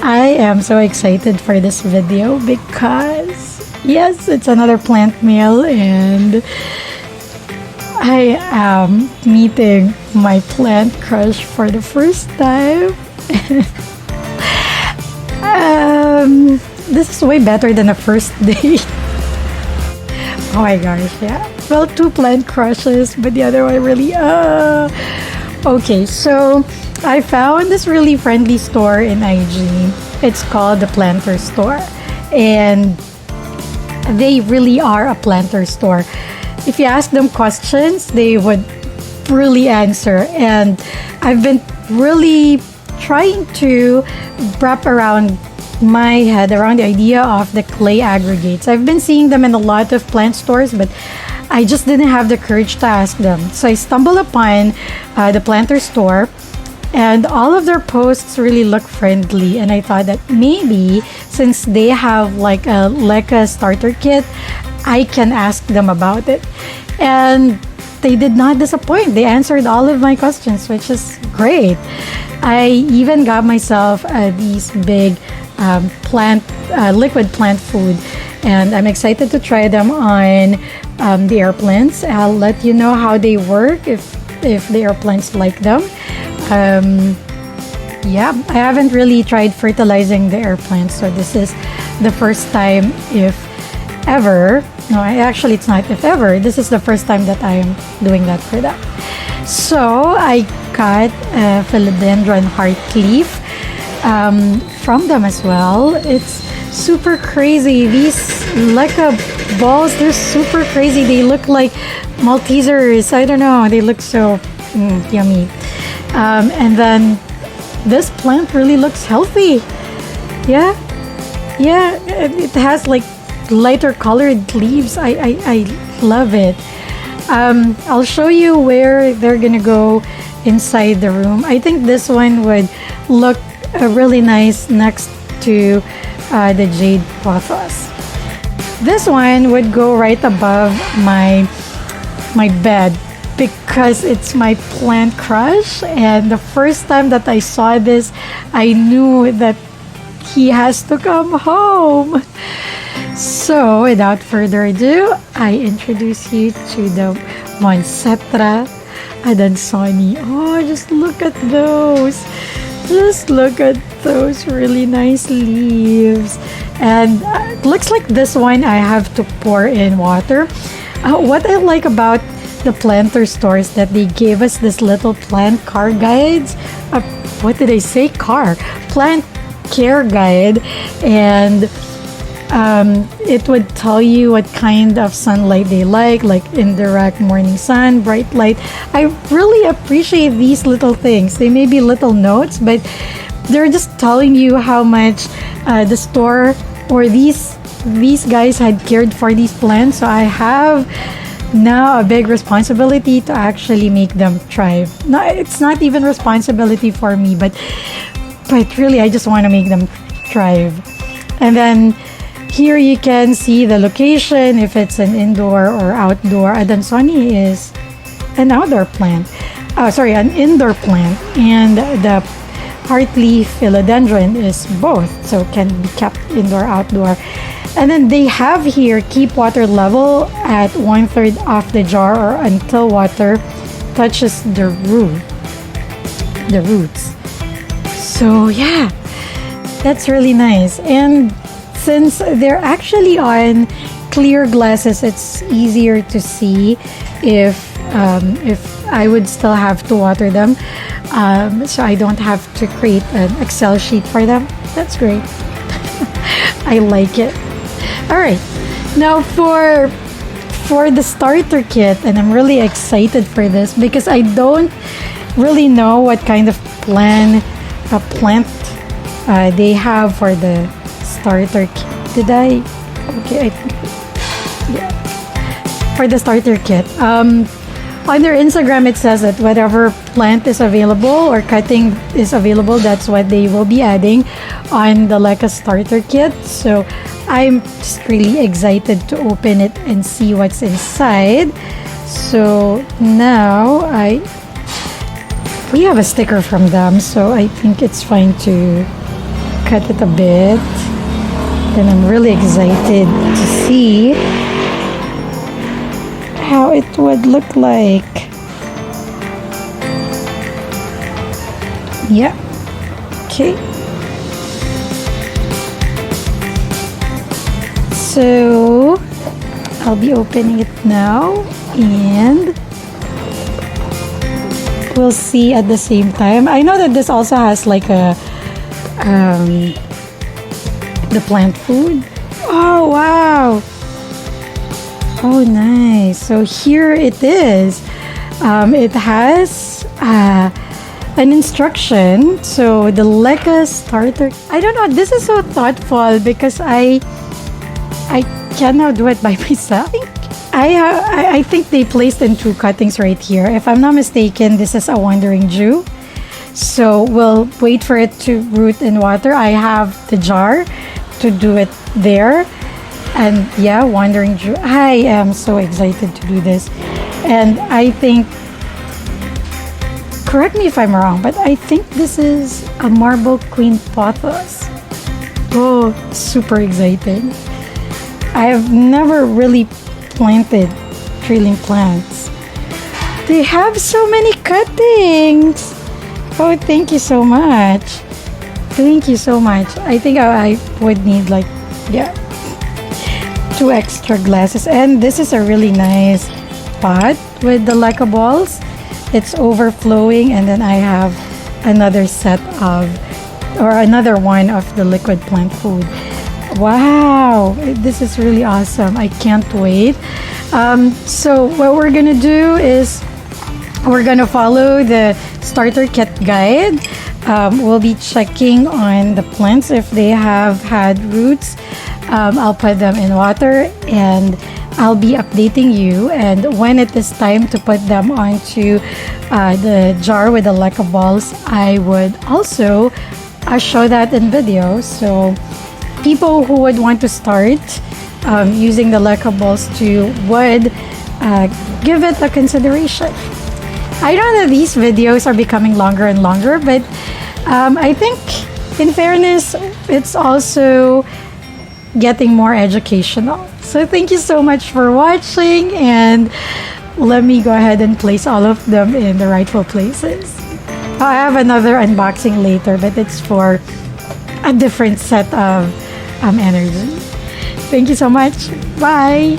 I am so excited for this video because, yes, it's another plant meal and I am meeting my plant crush for the first time. This is way better than a first date. Oh my gosh, yeah. Well, two plant crushes, but the other one really, Okay, so I found this really friendly store in IG. It's called the Planter Store. And they really are a planter store. If you ask them questions, they would really answer. And I've been really trying to wrap around my head around the idea of the clay aggregates. I've been seeing them in a lot of plant stores, but I just didn't have the courage to ask them. So I stumbled upon the Planter Store, and all of their posts really look friendly. And I thought that maybe since they have like a LECA starter kit, I can ask them about it. And they did not disappoint. They answered all of my questions, which is great. I even got myself these big liquid plant food, and I'm excited to try them on the airplanes. I'll let you know how they work if the airplanes like them. Yeah, I haven't really tried fertilizing the airplanes, so this is the first time, if ever. No, actually it's not if ever. This is the first time that I am doing that for them. So I got a philodendron heart leaf from them as well. It's super crazy. These LECA balls, they're super crazy. They look like Maltesers. I don't know. They look so yummy. And then this plant really looks healthy. Yeah, it has like lighter colored leaves. I love it. I'll show you where they're gonna go inside the room. I think this one would look really nice next to the jade pothos. This one would go right above my bed because it's my plant crush, and the first time that I saw this, I knew that he has to come home. So without further ado, I introduce you to the Monstera adansonii. Oh, just look at those. Just look at those really nice leaves. And it looks like this one I have to pour in water. What I like about the Planter Store is that they gave us this little plant car guides. What did I say? Plant care guide. And it would tell you what kind of sunlight they like indirect morning sun, bright light. I really appreciate these little things. They may be little notes, but they're just telling you how much the store or these guys had cared for these plants. So I have now a big responsibility to actually make them thrive. No, it's not even responsibility for me, but really I just want to make them thrive. And then here you can see the location, if it's an indoor or outdoor. Adansonii is an outdoor plant. An indoor plant. And the heartleaf philodendron is both, so can be kept indoor, outdoor. And then they have here keep water level at 1/3 of the jar or until water touches the roots. So yeah, that's really nice. And since they're actually on clear glasses, it's easier to see if I would still have to water them. So I don't have to create an Excel sheet for them. That's great. I like it. All right, now for the starter kit, and I'm really excited for this because I don't really know what kind of plant they have for the starter kit. Did I? Okay, I think, yeah. For the starter kit. On their Instagram, it says that whatever plant is available or cutting is available, that's what they will be adding on the LECA starter kit. So I'm just really excited to open it and see what's inside. So now we have a sticker from them, so I think it's fine to cut it a bit. And I'm really excited to see how it would look like. Yeah. Okay. So I'll be opening it now and we'll see at the same time. I know that this also has like a the plant food. Oh wow. Oh nice. So here it is. It has an instruction. So the LECA starter. I don't know. This is so thoughtful because I cannot do it by myself. I think they placed in 2 cuttings right here. If I'm not mistaken, this is a wandering Jew. So we'll wait for it to root in water. I have the jar to do it there. And yeah, wandering Jew. I am so excited to do this. And I think, correct me if I'm wrong, but I think this is a marble queen pothos. Oh, super exciting. I have never really planted trailing plants. They have so many cuttings. Oh, thank you so much. Thank you so much. I think I would need like, yeah, 2 extra glasses. And this is a really nice pot with the LECA balls. It's overflowing, and then I have another set of, or another one of the liquid plant food. Wow, this is really awesome. I can't wait. So what we're gonna do is we're gonna follow the starter kit guide. We'll be checking on the plants if they have had roots. I'll put them in water and I'll be updating you. And when it is time to put them onto the jar with the LECA balls, I would also show that in video. So people who would want to start using the LECA balls too would give it a consideration. I know that these videos are becoming longer and longer, but I think in fairness, it's also getting more educational. So thank you so much for watching, and let me go ahead and place all of them in the rightful places. I have another unboxing later, but it's for a different set of energy. Thank you so much. Bye.